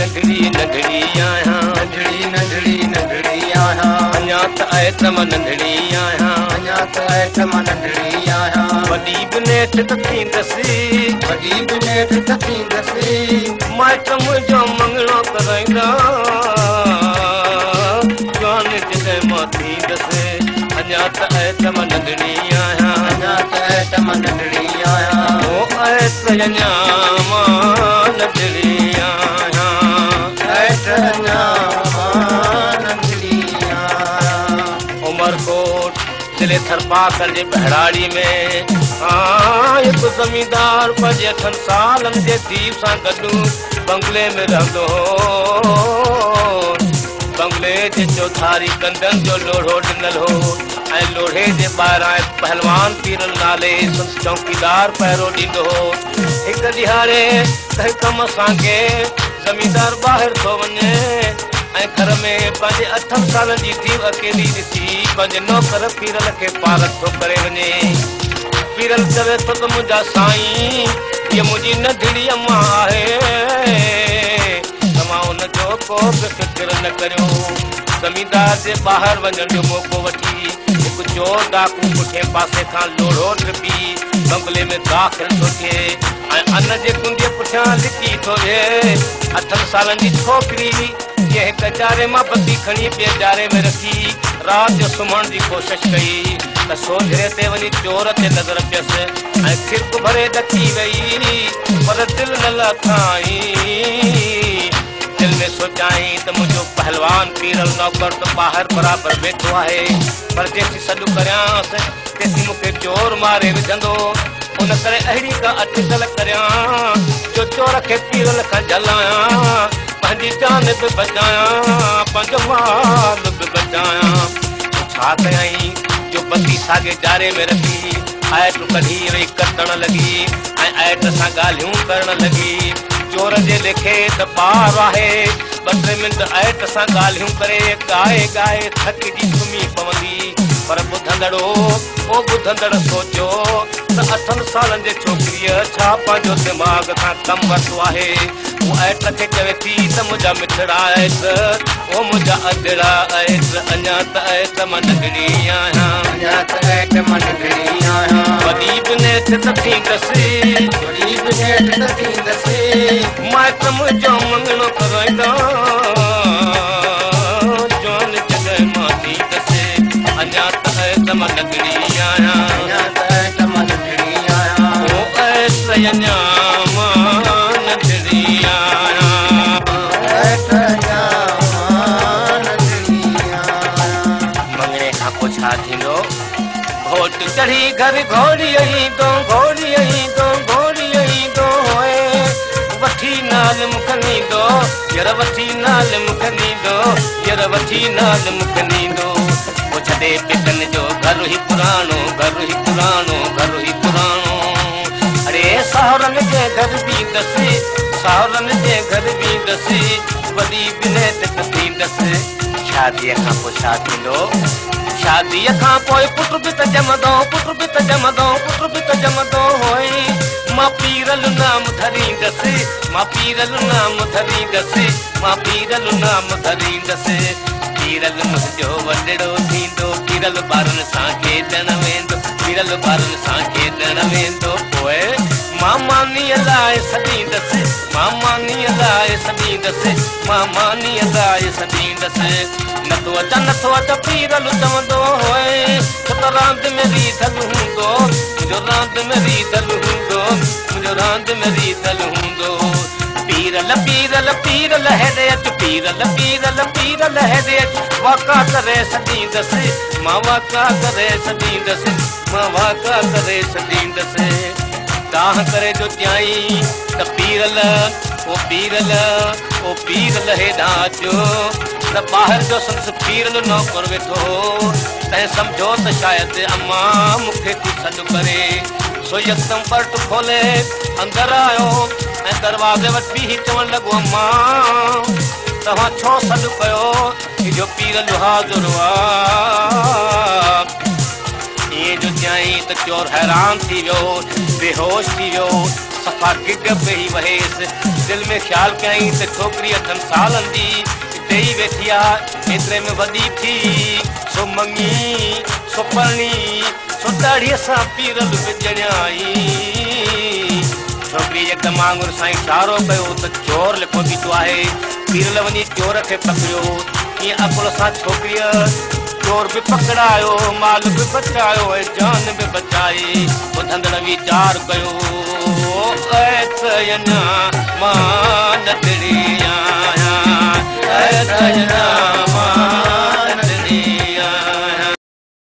नंढड़ी नंढड़ी आहियां नंढड़ी नंढड़ी नंढड़ी आहियां अञा त आहे त मां नंढड़ी आहियां अञा त आहे त मां नंढड़ी आहियां वॾी बि नेठ त थींदसि वॾी बि नेठ त थींदसि माइट मुंहिंजो मङणो कराईंदा जवान जॾहिं मां थींदसि अञा त आहे त मां नंढड़ी आहियां अञा त आहे त मां नंढड़ी आहियां ओ आहे त अञा मां नंढड़ी आहियां आहे त अञा मां नंढड़ी आहियां उमरकोट जिले थरपाकर जे बहराड़ी में हिकु ज़मींदार पंज 8 सालनि जे धीउ सां गॾु बंगले में रहंदो हो बंगले जे चौधारी कंदनि जो लोढ़ो ॾिनल हो ऐं लोढ़े जे ॿाहिरां पहलवान पीरल नाले संस चौकीदार पहिरो ॾींदो हो हिकु ॾिहाड़े कंहिं कम सां के ज़मींदार ॿाहिरि थो वञे ऐं घर में पंहिंजे 8 सालनि जी धीउ अकेली ॾिसी पंहिंजे नौकर पीरल खे पारक थो करे वञे पीरल चवे थो त मुंहिंजा साईं हीअ मुंहिंजी नंढड़ी अम्मा आहे तव्हां हुनजो को बि फिक्र न करियो ज़मींदार जे ॿाहिरि वञण जो मौक़ो वठी हिकु चोर डाकू पुठिएं पासे खां लोढ़ो टिपी बंगले में दाख़िल थो थिए ऐं अन जे कुंडीअ पुठियां लिकी थो विहे 8 सालनि जी छोकिरी जे हिकु जारे मां बत्ती खणी ॿिए जारे में रखी राति जो सुम्हण जी कोशिशि कई त सोझरे ते वञी चोर ते नज़र पियसि ऐं खिरक भरे ॾकी वई पर दिलि न लथाई दिल में सोचाई त मुंहिंजो पहलवान पीरल नौकर त ॿाहिरि बराबरि वेठो आहे पर जेसी सॾु करियांसि तेसी मूंखे चोर मारे विझंदो उन करे अहिड़ी का अटकल करियां जो चोर खे पीरल खां जलायां पंहिंजी जान बि बचायां पंहिंजो माल बि बचायां छा कयई जो बत्ती साॻे जारे में रखी ऐट कढी वई कटण लॻी ऐं ऐट सां ॻाल्हियूं करण लॻी चोर जे लेखे त ॿार आहे 2-3 मिंट ऐट सां ॻाल्हियूं करे ॻाए ॻाए थकिजी सुम्ही पवंदी पर ॿुधंदड़ सोचियो त 8 सालनि जे छोकिरीअ छा पंहिंजो दिमाग़ सां कमु वरितो आहे हू ऐट खे चवे थी त मुंहिंजा मिठड़ा ऐट ओ मुंहिंजा अजड़ा ऐट अञा त ऐट मां नंढड़ी आहियां अञा त आहे त मां नंढड़ी आहियां वॾी बि नेठ त थींदसि वॾी बि नेठ त थींदसि माइट मुंहिंजो मङणो कराईंदा जवान जॾहिं मां थींदसि अञा त आहे त मां नंढड़ी आहियां अञा त आहे त मां नंढड़ी आहियां ओ ऐस अञा मां नंढड़ी आहियां आहे त अञा मां नंढड़ी आहियां मङणे खां पोइ छा थींदो घोट चढ़ी घर घोड़ी ईंदो वठी नाल मुख नींदो यर वठी नाल मुख नींदो यर वठी नाल मुख नींदो वो छॾे पिटन जो घर ही पुराणो अरे सावरनि जे घर बींदसि वॾी बिनेत थींदसि शादीअ खां पोइ छा थींदो शादीअ खां पोइ पुट बि त जमंदो होई मां पीरल नाम धरींदसि पीरल मुंहिंजो वॾड़ो थींदो पीरल ॿारनि सां खेॾण वेंदो पोइ मां मानीअ लाइ सॾींदसि नथो अच पीरल चवंदो होए छो त रांदि में रीधल हूंदो मुंहिंजो रांदि में रीधल हूंदो पीरल हेॾे अच वाका करे सॾींदसि मां दाह करे जो ॼाई त पीरल हेॾां अचो त ॿाहिरि जो संस पीरल नौकर वेठो तंहिं सम्झो त शायदि अम्मा मूंखे थी सॾु करे सो यकदम पर्ट खोले अंदरि आयो ऐं दरवाज़े वटि बीही चवणु लॻो अम्मा तव्हां छो सॾु कयो जो पीरल हाज़ुर ईअं जो ॼाई त चोर हैरान थी वियो बेहोश थी वियो सफ़ा गिग पई वहेसि दिल में ख्याल कई त छोकरी 8 सालन दी हिते ई वेठी आहे एतिरे में वॾी थी सो मंगी सो परणी सो दाढ़ीअ सां पीरल विझणाई छोकरी जे दमाग़ुर सां इशारो कयो त चोर लिखो बीठो आहे पीरल वञी चोर खे पकड़ियो कीअं अकुल सां छोकिरीअ चोर बि पकड़ायो माल बि बचायो ऐं जान बि बचाई ॿुधंदड़ वीचार कयो ऐं मां नंढड़ी आहियां ऐं मां